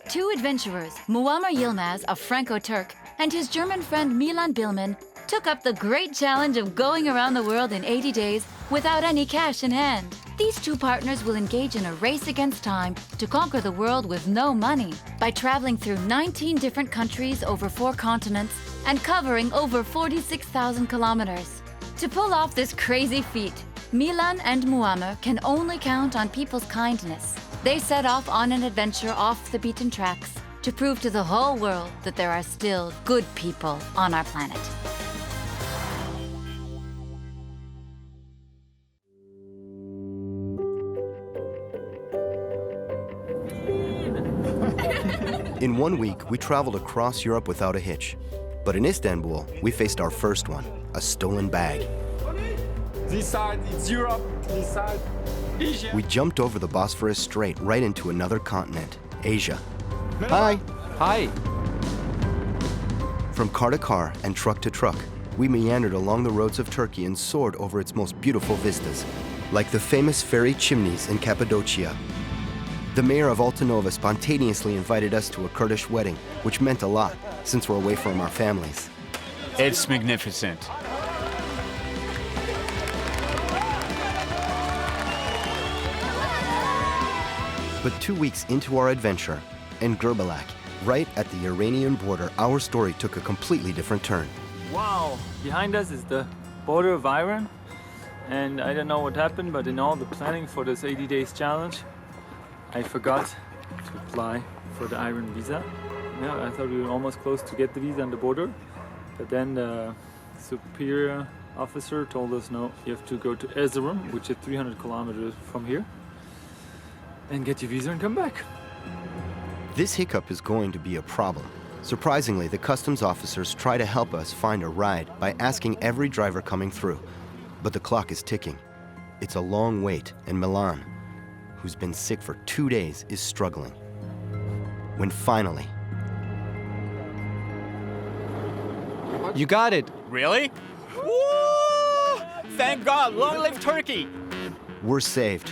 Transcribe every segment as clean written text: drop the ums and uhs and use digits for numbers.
Two adventurers, Muammar Yilmaz, a Franco-Turk, and his German friend Milan Billman, took up the great challenge of going around the world in 80 days without any cash in hand. These two partners will engage in a race against time to conquer the world with no money by traveling through 19 different countries over 4 continents and covering over 46,000 kilometers. To pull off this crazy feat, Milan and Muammar can only count on people's kindness. They set off on an adventure off the beaten tracks to prove to the whole world that there are still good people on our planet. In 1 week, we traveled across Europe without a hitch. But in Istanbul, we faced our first one, a stolen bag. This side is Europe, this side Asia. We jumped over the Bosphorus Strait right into another continent, Asia. Hi! Hi. From car to car and truck to truck, we meandered along the roads of Turkey and soared over its most beautiful vistas, like the famous fairy chimneys in Cappadocia. The mayor of Altanova spontaneously invited us to a Kurdish wedding, which meant a lot, since we're away from our families. It's magnificent. But 2 weeks into our adventure, in Gerbalak, right at the Iranian border, our story took a completely different turn. Wow, behind us is the border of Iran. And I don't know what happened, but in all the planning for this 80 days challenge, I forgot to apply for the Iran visa. Yeah, I thought we were almost close to get the visa on the border, but then the superior officer told us, no, you have to go to Erzurum, which is 300 kilometers from here, and get your visa and come back. This hiccup is going to be a problem. Surprisingly, the customs officers try to help us find a ride by asking every driver coming through. But the clock is ticking. It's a long wait, and Milan, who's been sick for 2 days, is struggling. When finally... You got it. Really? Woo! Thank God, long live Turkey! we're saved.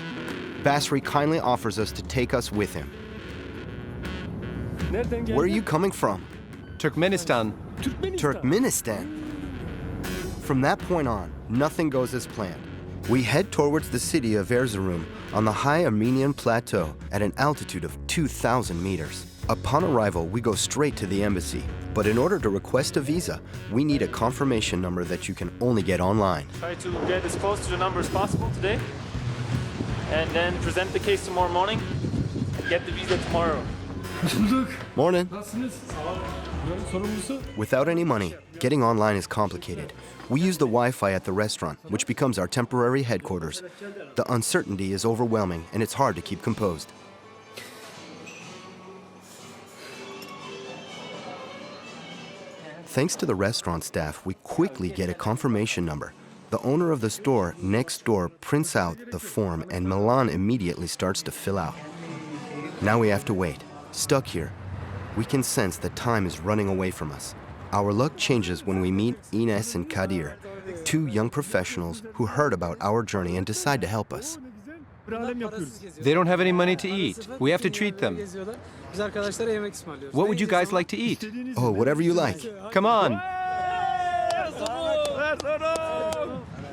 Basri kindly offers us to take us with him. Where are you coming from? Turkmenistan. Turkmenistan. From that point on, nothing goes as planned. We head towards the city of Erzurum on the high Armenian plateau at an altitude of 2,000 meters. Upon arrival, we go straight to the embassy. But in order to request a visa, we need a confirmation number that you can only get online. Try to get as close to the number as possible today, and then present the case tomorrow morning, get the visa tomorrow. Morning. Without any money, getting online is complicated. We use the Wi-Fi at the restaurant, which becomes our temporary headquarters. The uncertainty is overwhelming, and it's hard to keep composed. Thanks to the restaurant staff, we quickly get a confirmation number. The owner of the store next door prints out the form, and Milan immediately starts to fill out. Now we have to wait. Stuck here, we can sense that time is running away from us. Our luck changes when we meet Ines and Kadir, two young professionals who heard about our journey and decide to help us. They don't have any money to eat. We have to treat them. What would you guys like to eat? Oh, whatever you like. Come on.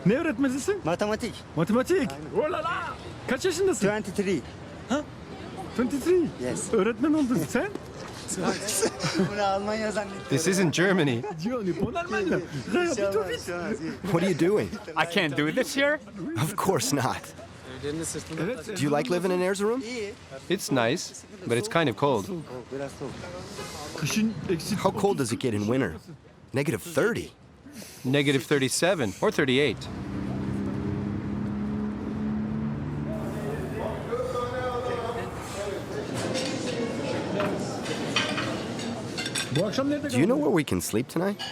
Ne öğretmenisin? Matematik. Matematik. Oh la la. Kaç yaşındasın? 23. Ha? 23? Yes. Öğretmen oldun sen? Bunu Almanya zannettim. This isn't Germany. What are you doing? I can't do this here. Of course not. Do you like living in Erzurum? It's nice, but it's kind of cold. Biraz soğuk. Kışın eksi. How cold does it get in winter? Negative 30. Negative 37 or 38. Bu akşam nerede Do you know where we can sleep tonight?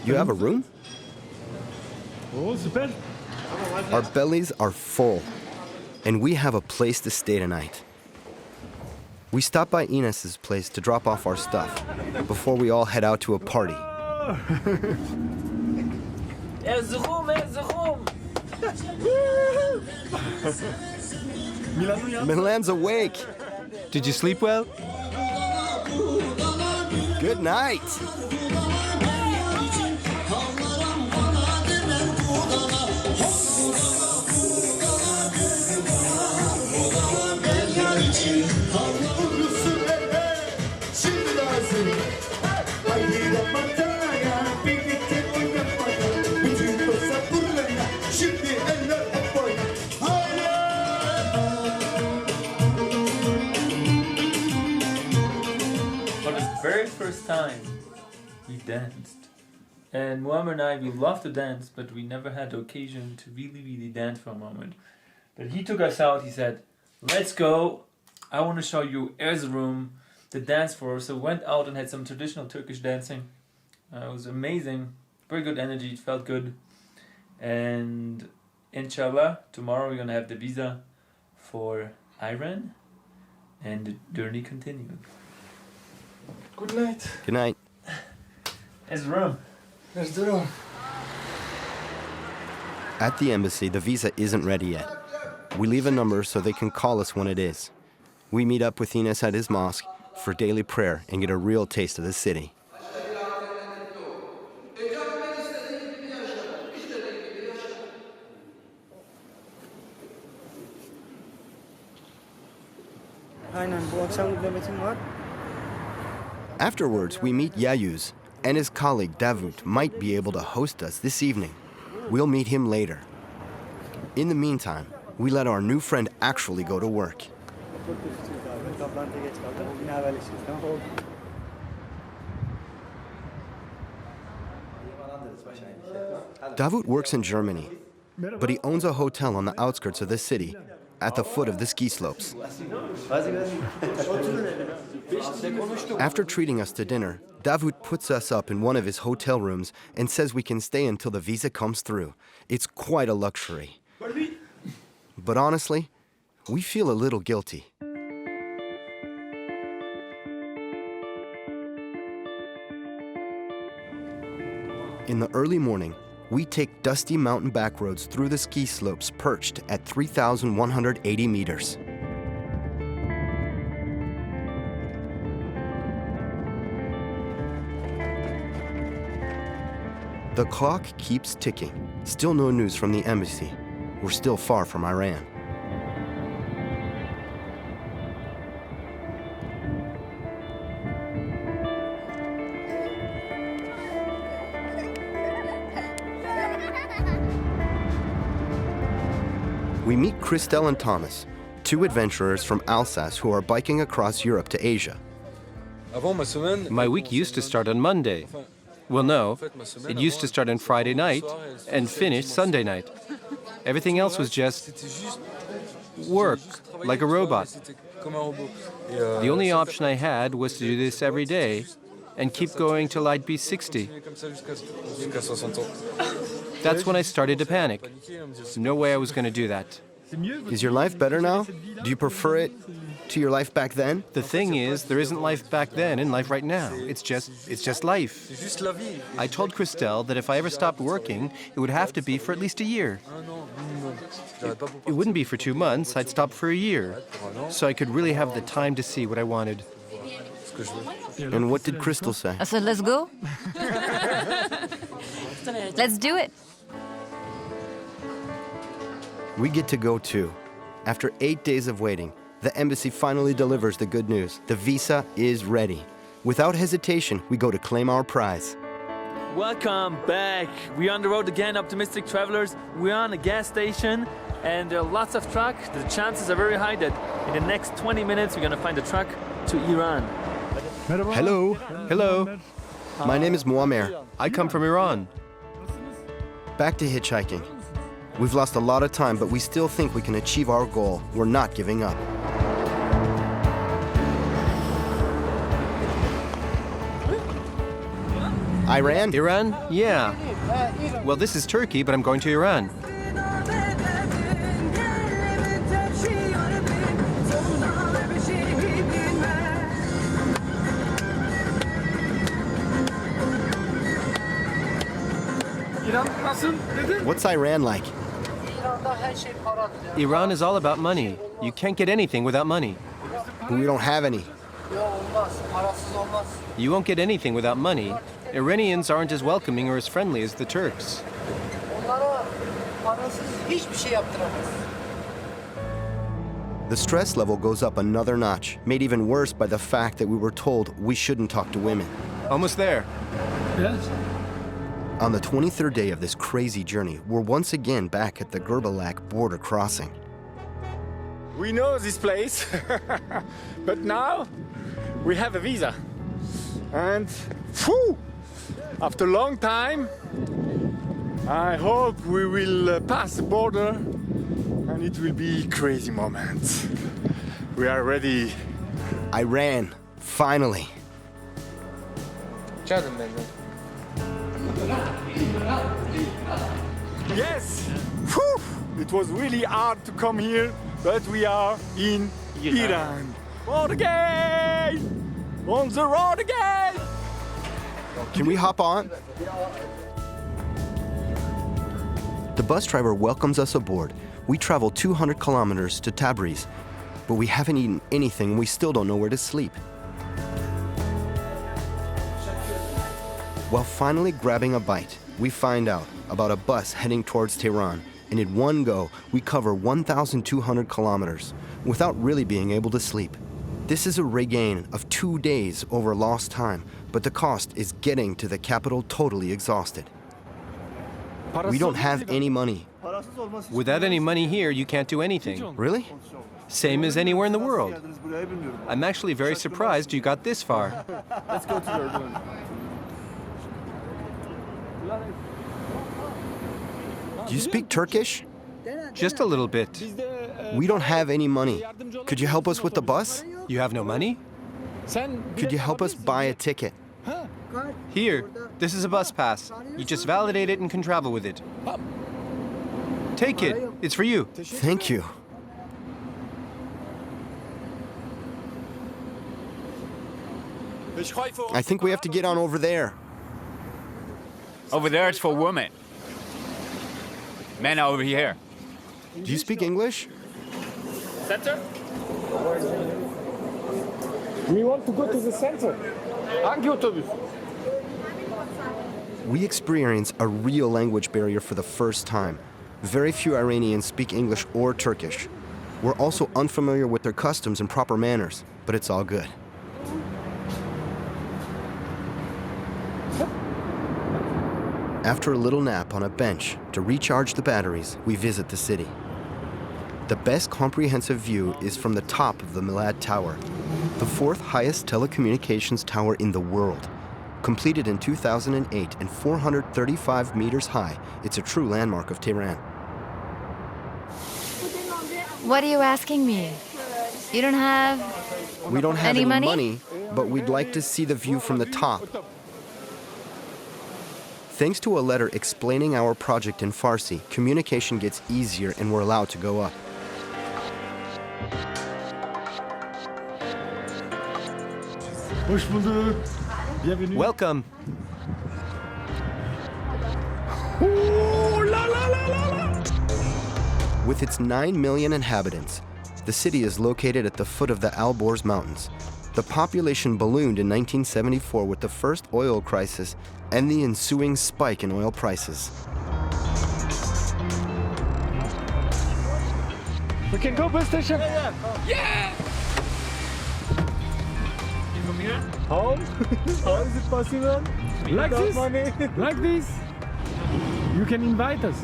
You have a room? Oo süper. Our bellies are full, and we have a place to stay tonight. We stop by Ines's place to drop off our stuff before we all head out to a party. Erzurum, Erzurum! Milan's awake. Did you sleep well? Good night. For the very first time, we danced. And Muammar and I, we love to dance, but we never had the occasion to really dance for a moment. But he took us out, he said, let's go, I want to show you Erzurum, the dance floor. So we went out and had some traditional Turkish dancing. It was amazing, very good energy, it felt good. And inshallah, tomorrow we're going to have the visa for Iran, and the journey continues. Good night. Good night. Erzurum. Erzurum. At the embassy, the visa isn't ready yet. We leave a number so they can call us when it is. We meet up with Ines at his mosque for daily prayer and get a real taste of the city. Aynen bu akşam nöbetim var. Afterwards, we meet Yayuz, and his colleague Davut might be able to host us this evening. We'll meet him later. In the meantime, we let our new friend actually go to work. Toplantıya geç kaldım. Yine haberleşiriz, tamam? Davut works in Germany, but he owns a hotel on the outskirts of the city, at the foot of the ski slopes. After treating us to dinner, Davut puts us up in one of his hotel rooms and says we can stay until the visa comes through. It's quite a luxury. But honestly, we feel a little guilty. In the early morning, we take dusty mountain back roads through the ski slopes perched at 3,180 meters. The clock keeps ticking. Still no news from the embassy. We're still far from Iran. We meet Christelle and Thomas, two adventurers from Alsace who are biking across Europe to Asia. My week used to start on Monday. Well, no, it used to start on Friday night and finish Sunday night. Everything else was just work, like a robot. The only option I had was to do this every day and keep going till I'd be 60. That's when I started to panic. No way I was going to do that. Is your life better now? Do you prefer it to your life back then? The thing is, there isn't life back then and life right now. It's just life. I told Christelle that if I ever stopped working, it would have to be for at least a year. It wouldn't be for 2 months, I'd stop for a year. So I could really have the time to see what I wanted. And what did Crystal say? I said, let's go. Let's do it. We get to go too. After 8 days of waiting, the embassy finally delivers the good news. The visa is ready. Without hesitation, we go to claim our prize. Welcome back. We're on the road again, optimistic travelers. We're on a gas station and there are lots of trucks. The chances are very high that in the next 20 minutes we're going to find a truck to Iran. Hello. Hello. My name is Muammar. I come from Iran. Back to hitchhiking. We've lost a lot of time, but we still think we can achieve our goal. We're not giving up. Iran? Iran? Yeah. Well, this is Turkey, but I'm going to Iran. What's Iran like? Iran is all about money. You can't get anything without money. but we don't have any. You won't get anything without money. Iranians aren't as welcoming or as friendly as the Turks. The stress level goes up another notch, made even worse by the fact that we were told we shouldn't talk to women. Almost there. Yes. On the 23rd day of this crazy journey, we're once again back at the Gerbalak border crossing. We know this place, but now we have a visa. And phew, after a long time, I hope we will pass the border and it will be crazy moments. We are ready. Iran, finally. Yes! Whew, it was really hard to come here, but we are in Iran. Road again! On the road again! Can we hop on? The bus driver welcomes us aboard. We travel 200 kilometers to Tabriz, but we haven't eaten anything and we still don't know where to sleep. While finally grabbing a bite, we find out about a bus heading towards Tehran, and in one go, we cover 1,200 kilometers without really being able to sleep. This is a regain of 2 days over lost time, but the cost is getting to the capital totally exhausted. We don't have any money. Without any money here, you can't do anything. Really? Same as anywhere in the world. I'm actually very surprised you got this far. Let's go to the Do you speak Turkish? Just a little bit. We don't have any money. Could you help us with the bus? You have no money? Could you help us buy a ticket? Here, this is a bus pass. You just validate it and can travel with it. Take it. It's for you. Thank you. I think we have to get on over there. Over there, it's for women. Men are over here. Do you speak English? Center? We want to go to the center. Hangi otobüs? We experience a real language barrier for the first time. Very few Iranians speak English or Turkish. We're also unfamiliar with their customs and proper manners, but it's all good. After a little nap on a bench to recharge the batteries, we visit the city. The best comprehensive view is from the top of the Milad Tower, the fourth highest telecommunications tower in the world. Completed in 2008 and 435 meters high, it's a true landmark of Tehran. What are you asking me? You don't have We don't have Any any money? money, but we'd like to see the view from the top. Thanks to a letter explaining our project in Farsi, communication gets easier and we're allowed to go up. Hoş bulduk. Bienvenue. Welcome. With its 9 million inhabitants, the city is located at the foot of the Alborz Mountains. The population ballooned in 1974 with the first oil crisis and the ensuing spike in oil prices. We can go bus station. How? How is it possible? Like got this? money. Like this? You can invite us.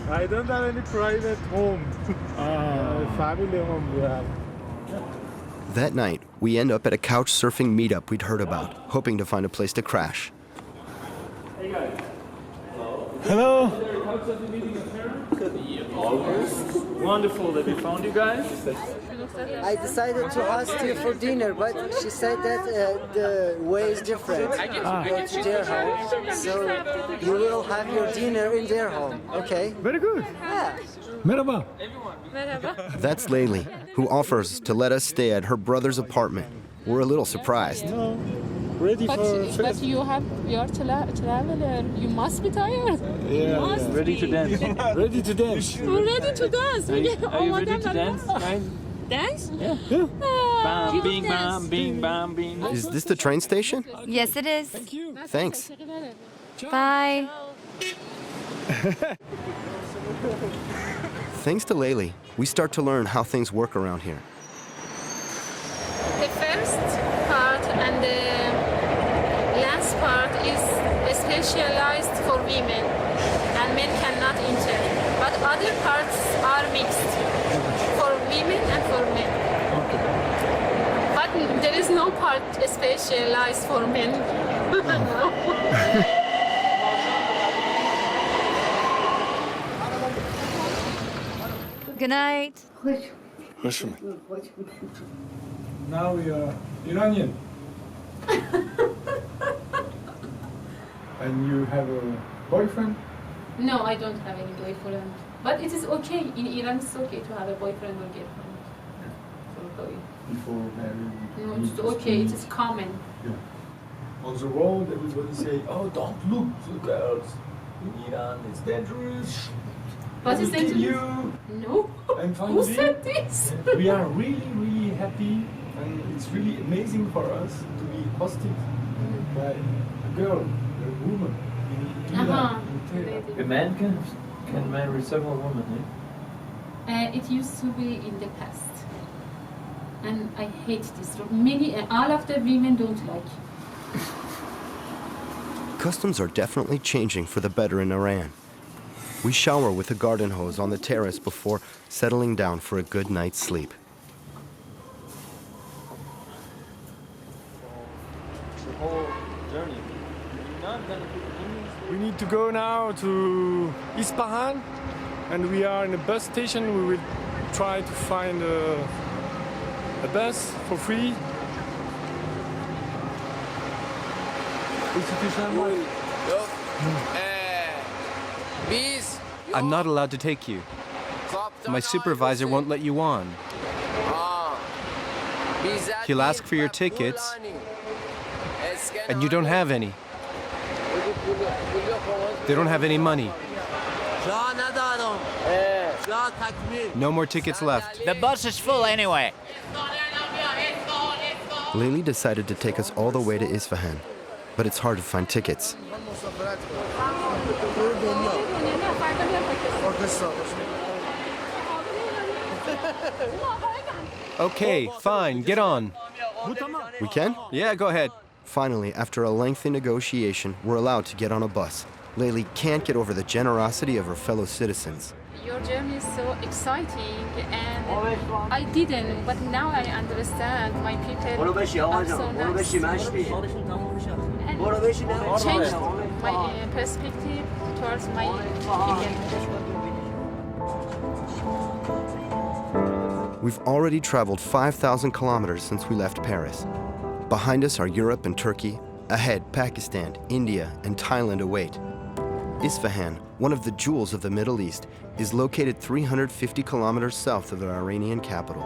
I don't have any private home. Family home we have. That night, we end up at a couch surfing meetup we'd heard about, hoping to find a place to crash. Hello. Wonderful that we found you guys. I decided to ask you for dinner, but she said that the way is different. Go to their home, so you will have your dinner in their home. Okay? Very good. Yeah. Merhaba. That's Layli, who offers to let us stay at her brother's apartment. We're a little surprised. Ready for But you have your traveler. You must be tired. Yeah, must Ready to be. dance. ready to dance. We're ready to dance. Are you ready to dance, guys? dance? Yeah. Bam, bing, bam, bing, bam, bing. Is this the train station? Yes, it is. Thanks. Bye. Thanks to Layli, we start to learn how things work around here. The first part and the last part is specialized for women and men cannot enter. But other parts are mixed for women and for men. But there is no part specialized for men. Good night. Now we are Iranian. And you have a boyfriend? No, I don't have any boyfriend. But it is okay. In Iran, it's okay to have a boyfriend or girlfriend. For boy. Before marriage? No, it's okay. It is common. Yeah. On the road, everybody say, "Oh, don't look to the girls. In Iran, it's dangerous. What is They will kill dangerous? you." No. And Who finally, said this? we are really, really happy, and it's really amazing for us to be hosted by a girl, a woman in Iran. in Tehran. A man can marry several women, eh? It used to be in the past. And I hate this. Many, all of the women don't like. Customs are definitely changing for the better in Iran. We shower with a garden hose on the terrace before settling down for a good night's sleep. The whole journey. You're not gonna put any. We need to go now to Isfahan, and we are in a bus station. We will try to find a bus for free. I'm not allowed to take you. My supervisor won't let you on. He'll ask for your tickets, and you don't have any. They don't have any money. No more tickets left. The bus is full anyway. Layli decided to take us all the way to Isfahan, but it's hard to find tickets. Okay, fine, get on. We can? Yeah, go ahead. Finally, after a lengthy negotiation, we're allowed to get on a bus. Layli can't get over the generosity of her fellow citizens. Your journey is so exciting, and I didn't, but now I understand. My people are so nice. And changed my perspective towards my people. We've already traveled 5,000 kilometers since we left Paris. Behind us are Europe and Turkey. Ahead, Pakistan, India, and Thailand await. Isfahan, one of the jewels of the Middle East, is located 350 kilometers south of the Iranian capital.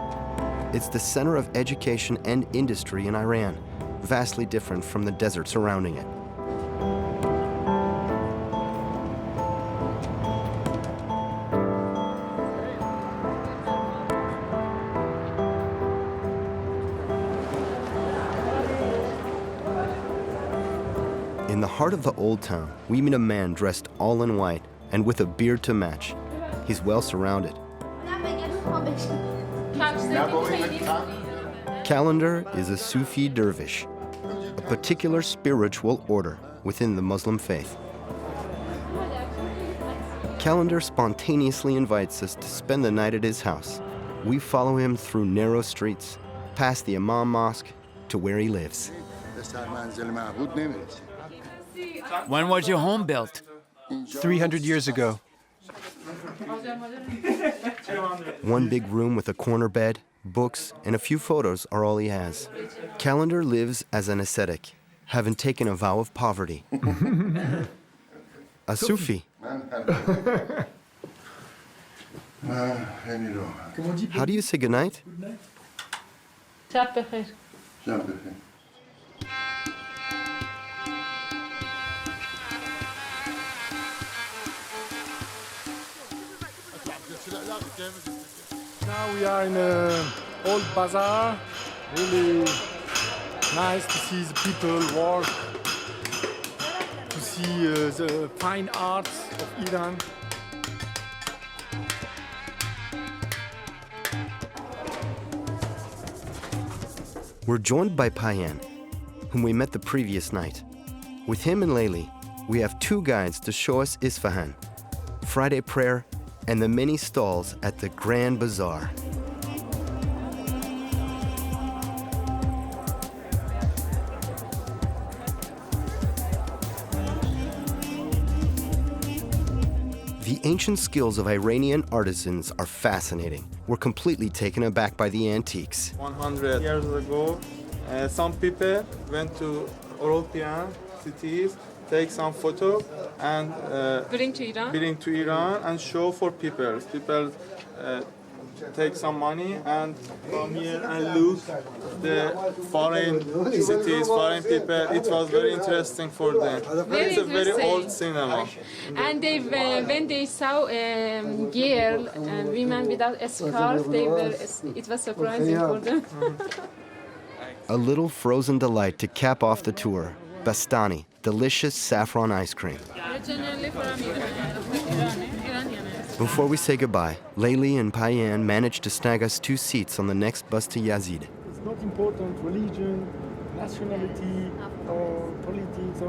It's the center of education and industry in Iran, vastly different from the desert surrounding it. In the heart of the old town, we meet a man dressed all in white and with a beard to match. He's well surrounded. Calendar is a Sufi dervish, a particular spiritual order within the Muslim faith. Calendar spontaneously invites us to spend the night at his house. We follow him through narrow streets, past the Imam Mosque, to where he lives. When was your home built? 300 years ago. One big room with a corner bed, books, and a few photos are all he has. Calendar lives as an ascetic, having taken a vow of poverty. A Sufi. How do you say goodnight? شب بخیر. Now we are in a old bazaar. Really nice to see the people work, to see the fine arts of Iran. We're joined by Payan, whom we met the previous night. With him and Layli, we have two guides to show us Isfahan, Friday prayer, and the many stalls at the Grand Bazaar. The ancient skills of Iranian artisans are fascinating. We're completely taken aback by the antiques. 100 years ago, some people went to European cities, take some photo and bring to Iran and show for people. People take some money and come here and look the foreign cities, foreign people. It was very interesting for them. It's a very old cinema. And they, when they saw girl and women without a scarf, it was surprising for them. A little frozen delight to cap off the tour. Bastani, delicious saffron ice cream. Before we say goodbye, Layli and Payan managed to snag us 2 seats on the next bus to Yazid. It's not important religion, nationality, or politics.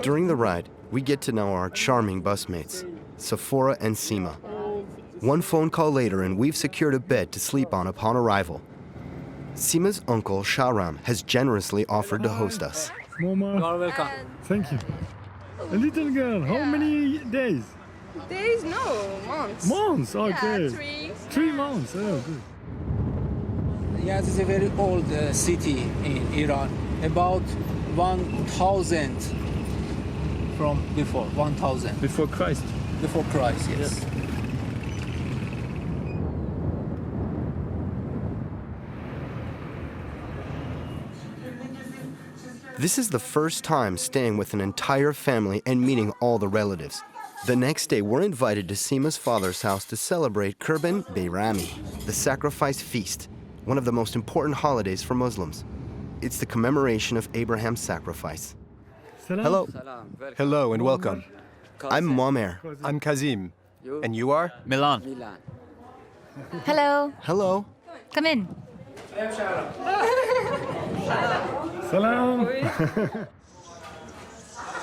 During the ride, we get to know our charming busmates, Sephora and Seema. One phone call later and we've secured a bed to sleep on upon arrival. Seema's uncle, Shahram, has generously offered to host us. Mama, You are welcome. thank you. A little girl, how many days? Days, no, months. Months, okay. Yeah, 3. 3 months, oh, good. Yazd is a very old city in Iran. About 1,000 from before, 1,000. Before Christ. Before Christ, yes. This is the first time staying with an entire family and meeting all the relatives. The next day, we're invited to Seema's father's house to celebrate Kurban Bayrami, the sacrifice feast, one of the most important holidays for Muslims. It's the commemoration of Abraham's sacrifice. Salam. Hello. Hello and welcome. I'm Muammer. I'm Kazim. And you are? Milan. Hello. Hello. Come in. Salam.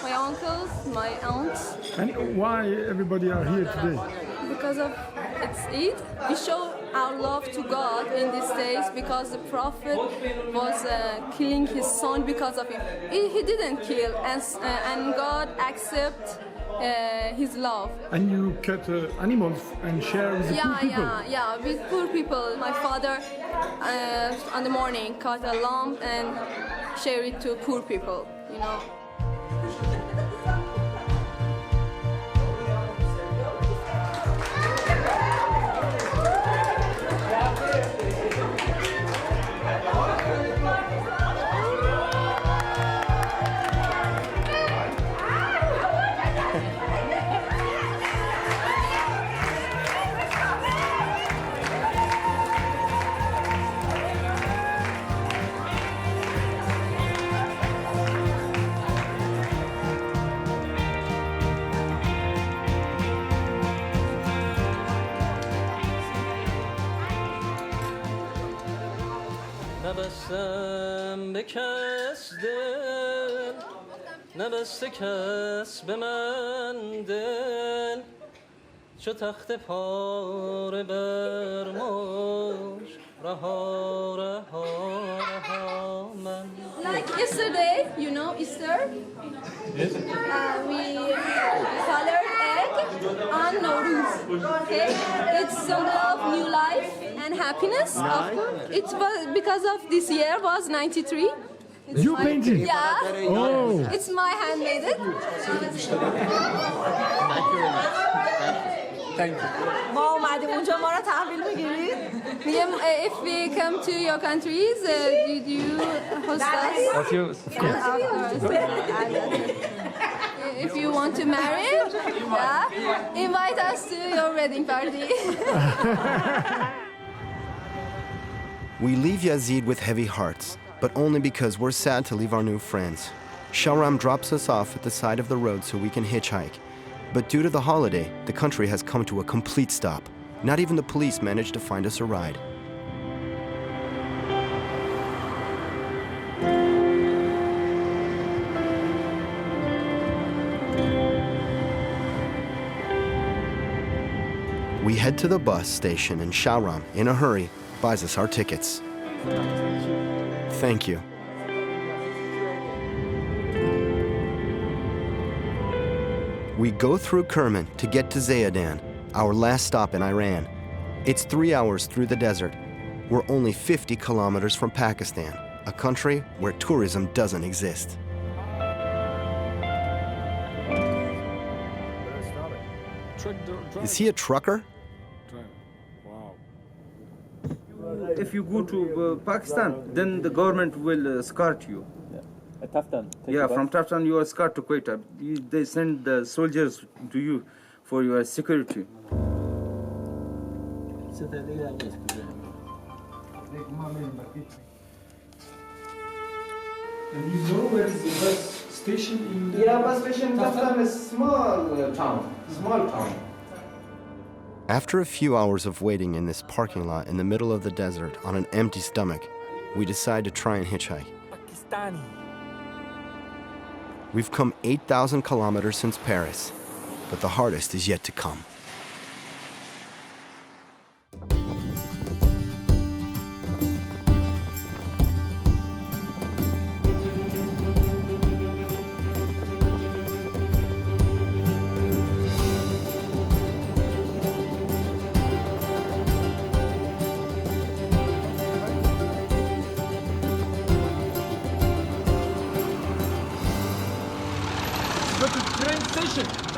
My uncles, my aunts, And why everybody are here today? because of it's Eid, we show our love to God in these days because the Prophet was killing his son because of it. He didn't kill, and God accept his love. And you cut animals and share with the poor people? Yeah, with poor people. My father on the morning cut a lamb and share it to poor people, you know. نبستم به کس دل نبسته کس به من دل چو تخت پاره بر موج رها رها رها من. Like yesterday, you know Easter? Yes. We colored egg on Nowruz. Okay? It's symbol of new life and happiness. Of course. It was because of this year was 93. It's You my- painted? Yeah. Oh. It's my handmade it. Thank you. ما اومدیم اونجا ما رو تحویل میگیرید؟ میگم if we come to your countries, did you host us? Of you. If you want to marry, yeah, invite us to your wedding party. We leave Yazid with heavy hearts, but only because we're sad to leave our new friends. Shahram drops us off at the side of the road so we can hitchhike. But due to the holiday, the country has come to a complete stop. Not even the police managed to find us a ride. We head to the bus station and Shahram, in a hurry, buys us our tickets. Thank you. We go through Kerman to get to Zayadan, our last stop in Iran. It's 3 hours through the desert. We're only 50 kilometers from Pakistan, a country where tourism doesn't exist. Is he a trucker? If you go to Pakistan, then the government will escort you. Yeah, from Taftan you are escorted to Quetta. They send the soldiers to you for your security. And you know where is the bus station in? Yeah, bus station in Taftan is small town. After a few hours of waiting in this parking lot in the middle of the desert on an empty stomach, we decide to try and hitchhike. Pakistani. We've come 8,000 kilometers since Paris, but the hardest is yet to come. Go to train station.